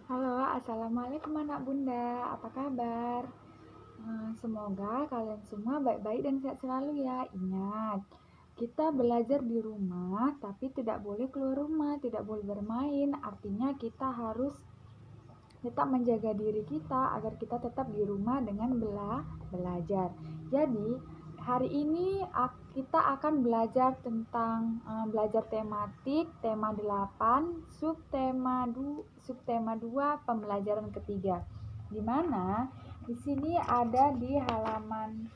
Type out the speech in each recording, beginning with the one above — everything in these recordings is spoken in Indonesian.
Halo, assalamualaikum anak bunda, apa kabar? Semoga kalian semua baik-baik dan sehat selalu ya. Ingat, kita belajar di rumah, tapi tidak boleh keluar rumah, tidak boleh bermain. Artinya kita harus tetap menjaga diri kita agar kita tetap di rumah dengan belajar. Jadi, hari ini kita akan belajar tentang belajar tematik, tema 8, subtema 2, pembelajaran ketiga. Di mana di sini ada di halaman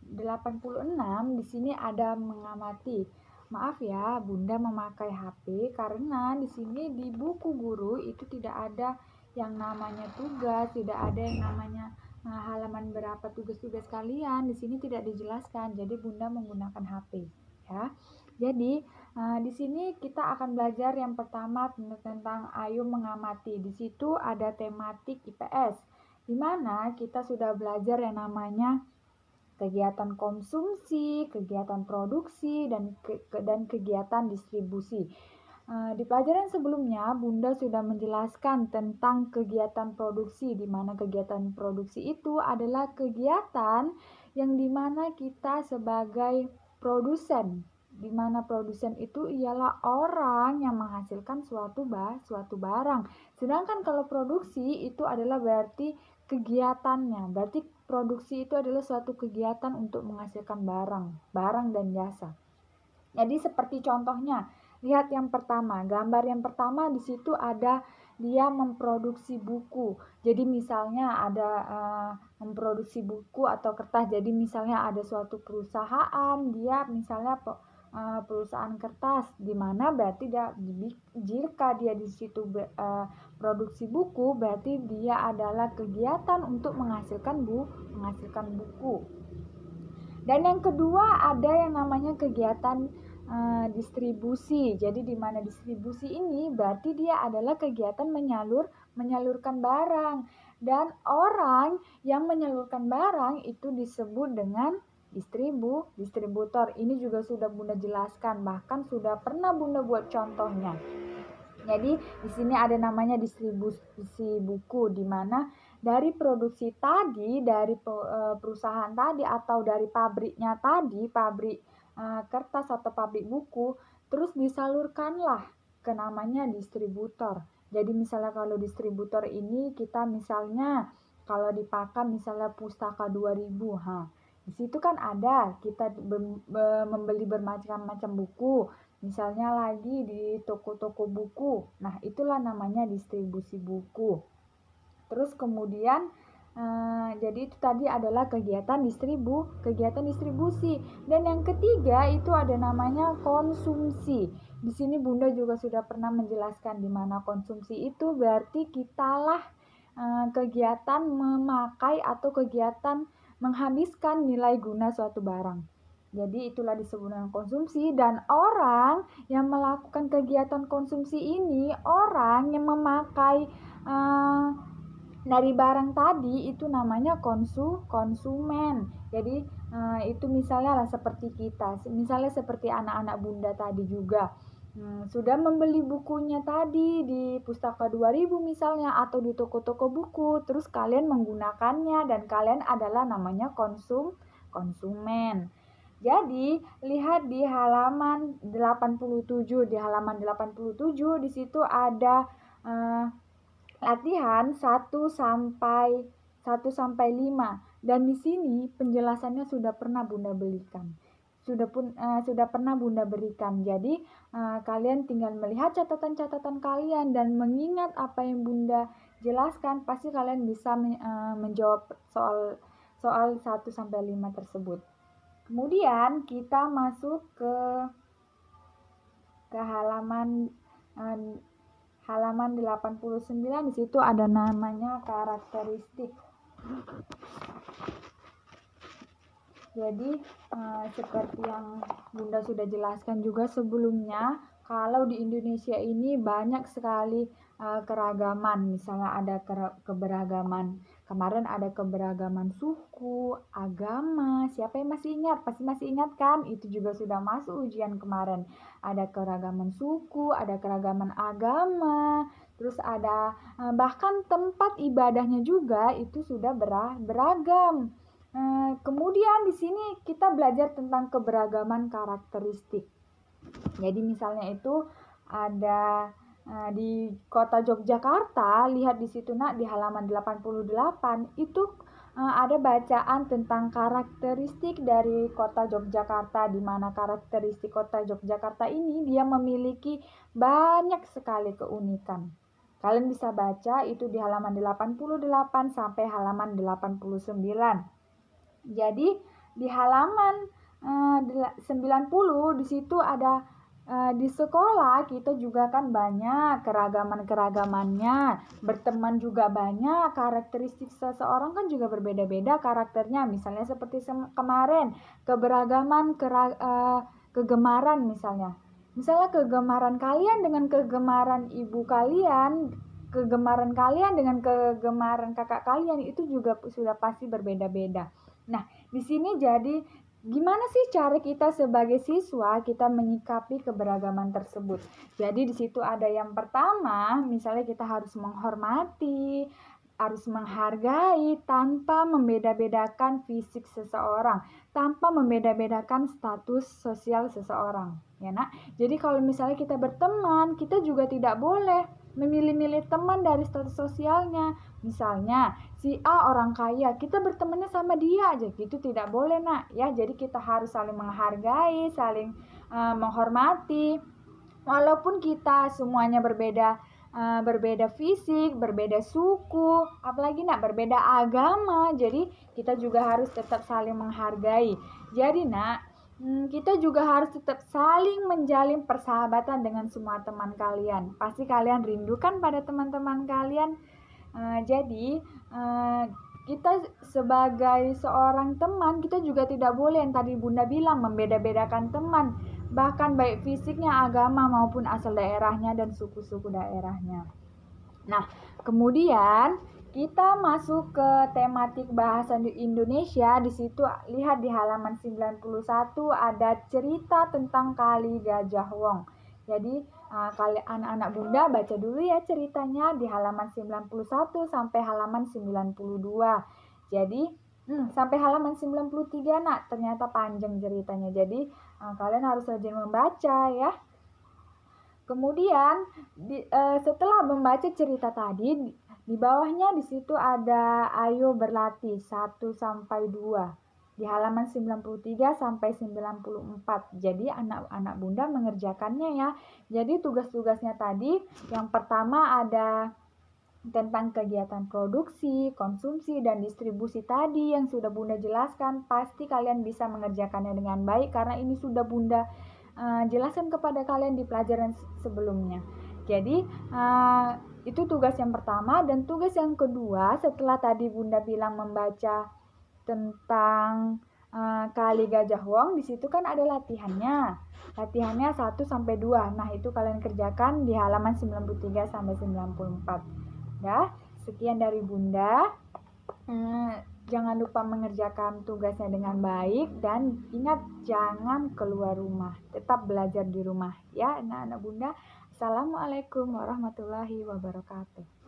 86. Di sini ada mengamati. Maaf ya, Bunda memakai HP karena di sini di buku guru itu tidak ada yang namanya tugas, tidak ada yang namanya halaman berapa tugas-tugas kalian. Di sini tidak dijelaskan. Jadi Bunda menggunakan HP ya. Jadi di sini kita akan belajar yang pertama tentang ayo mengamati. Di situ ada tematik IPS, di mana kita sudah belajar yang namanya kegiatan konsumsi, kegiatan produksi, dan kegiatan distribusi. Di pelajaran sebelumnya, Bunda sudah menjelaskan tentang kegiatan produksi, di mana kegiatan produksi itu adalah kegiatan yang dimana kita sebagai produsen, di mana produsen itu ialah orang yang menghasilkan suatu barang. Sedangkan kalau produksi itu adalah berarti kegiatannya, berarti produksi itu adalah suatu kegiatan untuk menghasilkan barang dan jasa. Jadi seperti contohnya, lihat yang pertama, gambar yang pertama di situ ada dia memproduksi buku. Jadi misalnya ada memproduksi buku atau kertas. Jadi misalnya ada suatu perusahaan, dia misalnya perusahaan kertas, di mana berarti jika dia di situ produksi buku, berarti dia adalah kegiatan untuk menghasilkan buku. Dan yang kedua ada yang namanya kegiatan distribusi. Jadi di mana distribusi ini berarti dia adalah kegiatan menyalurkan barang, dan orang yang menyalurkan barang itu disebut dengan distributor. Ini juga sudah Bunda jelaskan, bahkan sudah pernah Bunda buat contohnya. Jadi di sini ada namanya distribusi buku, di mana dari produksi tadi, dari perusahaan tadi atau dari pabriknya tadi, pabrik kertas atau pabrik buku, terus disalurkanlah ke namanya distributor. Jadi misalnya kalau distributor ini kita misalnya kalau di Pakan misalnya Pustaka 2000, di situ kan ada kita membeli bermacam-macam buku. Misalnya lagi di toko-toko buku. Nah, itulah namanya distribusi buku. Terus kemudian jadi itu tadi adalah kegiatan distribusi. Dan yang ketiga itu ada namanya konsumsi. Di sini Bunda juga sudah pernah menjelaskan di mana konsumsi itu berarti kitalah kegiatan memakai atau kegiatan menghabiskan nilai guna suatu barang. Jadi itulah disebut dengan konsumsi, dan orang yang melakukan kegiatan konsumsi ini orang yang memakai dari barang tadi itu namanya konsumen. Jadi itu misalnya lah seperti kita, misalnya seperti anak-anak Bunda tadi juga sudah membeli bukunya tadi di Pustaka 2000 misalnya atau di toko-toko buku, terus kalian menggunakannya dan kalian adalah namanya konsumen. Jadi, lihat di halaman 87. Di halaman 87 di situ ada latihan 1 sampai 5, dan di sini penjelasannya sudah pernah Bunda berikan. Sudah pernah Bunda berikan. Jadi kalian tinggal melihat catatan-catatan kalian dan mengingat apa yang Bunda jelaskan, pasti kalian bisa menjawab soal 1-5 tersebut. Kemudian kita masuk ke halaman 89. Di situ ada namanya karakteristik. Jadi seperti yang Bunda sudah jelaskan juga sebelumnya, kalau di Indonesia ini banyak sekali keragaman. Misalnya ada keberagaman Kemarin ada keberagaman suku, agama. Siapa yang masih ingat? Pasti masih ingat kan? Itu juga sudah masuk ujian kemarin. Ada keragaman suku, ada keragaman agama, terus ada bahkan tempat ibadahnya juga itu sudah beragam. Kemudian di sini kita belajar tentang keberagaman karakteristik. Jadi misalnya itu ada di kota Yogyakarta, lihat di situ nak di halaman 88 itu ada bacaan tentang karakteristik dari kota Yogyakarta, di mana karakteristik kota Yogyakarta ini dia memiliki banyak sekali keunikan. Kalian bisa baca itu di halaman 88 sampai halaman 89. Jadi di halaman 90 di situ ada di sekolah kita juga kan banyak keragaman-keragamannya, berteman juga banyak, karakteristik seseorang kan juga berbeda-beda karakternya. Misalnya seperti kemarin keberagaman kegemaran misalnya. Misalnya kegemaran kalian dengan kegemaran ibu kalian, kegemaran kalian dengan kegemaran kakak kalian itu juga sudah pasti berbeda-beda. Nah, di sini jadi gimana sih cara kita sebagai siswa kita menyikapi keberagaman tersebut? Jadi di situ ada yang pertama, misalnya kita harus menghormati, harus menghargai tanpa membeda-bedakan fisik seseorang, tanpa membeda-bedakan status sosial seseorang, ya nak. Jadi kalau misalnya kita berteman, kita juga tidak boleh memilih-milih teman dari status sosialnya. Misalnya si A orang kaya, kita bertemannya sama dia aja, gitu tidak boleh nak ya. Jadi kita harus saling menghargai, saling menghormati, walaupun kita semuanya berbeda fisik, berbeda suku, apalagi nak berbeda agama. Jadi kita juga harus tetap saling menghargai. Jadi nak, kita juga harus tetap saling menjalin persahabatan dengan semua teman kalian. Pasti kalian rindukan pada teman-teman kalian. Jadi kita sebagai seorang teman, kita juga tidak boleh yang tadi Bunda bilang membeda-bedakan teman, bahkan baik fisiknya, agama maupun asal daerahnya dan suku-suku daerahnya. Nah, kemudian kita masuk ke tematik bahasa Indonesia. Di situ lihat di halaman 91 ada cerita tentang Kali Gajah Wong. Jadi kalian anak-anak Bunda baca dulu ya ceritanya di halaman 91 sampai halaman 92. Jadi sampai halaman 93 nak, ternyata panjang ceritanya. Jadi kalian harus rajin membaca ya. Kemudian setelah membaca cerita tadi, di bawahnya di situ ada ayo berlatih 1 sampai 2 di halaman 93 sampai 94. Jadi anak-anak Bunda mengerjakannya ya. Jadi tugas-tugasnya tadi yang pertama ada tentang kegiatan produksi, konsumsi, dan distribusi tadi yang sudah Bunda jelaskan. Pasti kalian bisa mengerjakannya dengan baik karena ini sudah Bunda jelaskan kepada kalian di pelajaran sebelumnya. Jadi itu tugas yang pertama. Dan tugas yang kedua, setelah tadi Bunda bilang membaca tentang Kali Gajah Wong, di situ kan ada latihannya. Latihannya 1 sampai 2. Nah, itu kalian kerjakan di halaman 93 sampai 94. Ya, sekian dari Bunda. Jangan lupa mengerjakan tugasnya dengan baik dan ingat jangan keluar rumah. Tetap belajar di rumah ya, anak-anak Bunda. Assalamualaikum warahmatullahi wabarakatuh.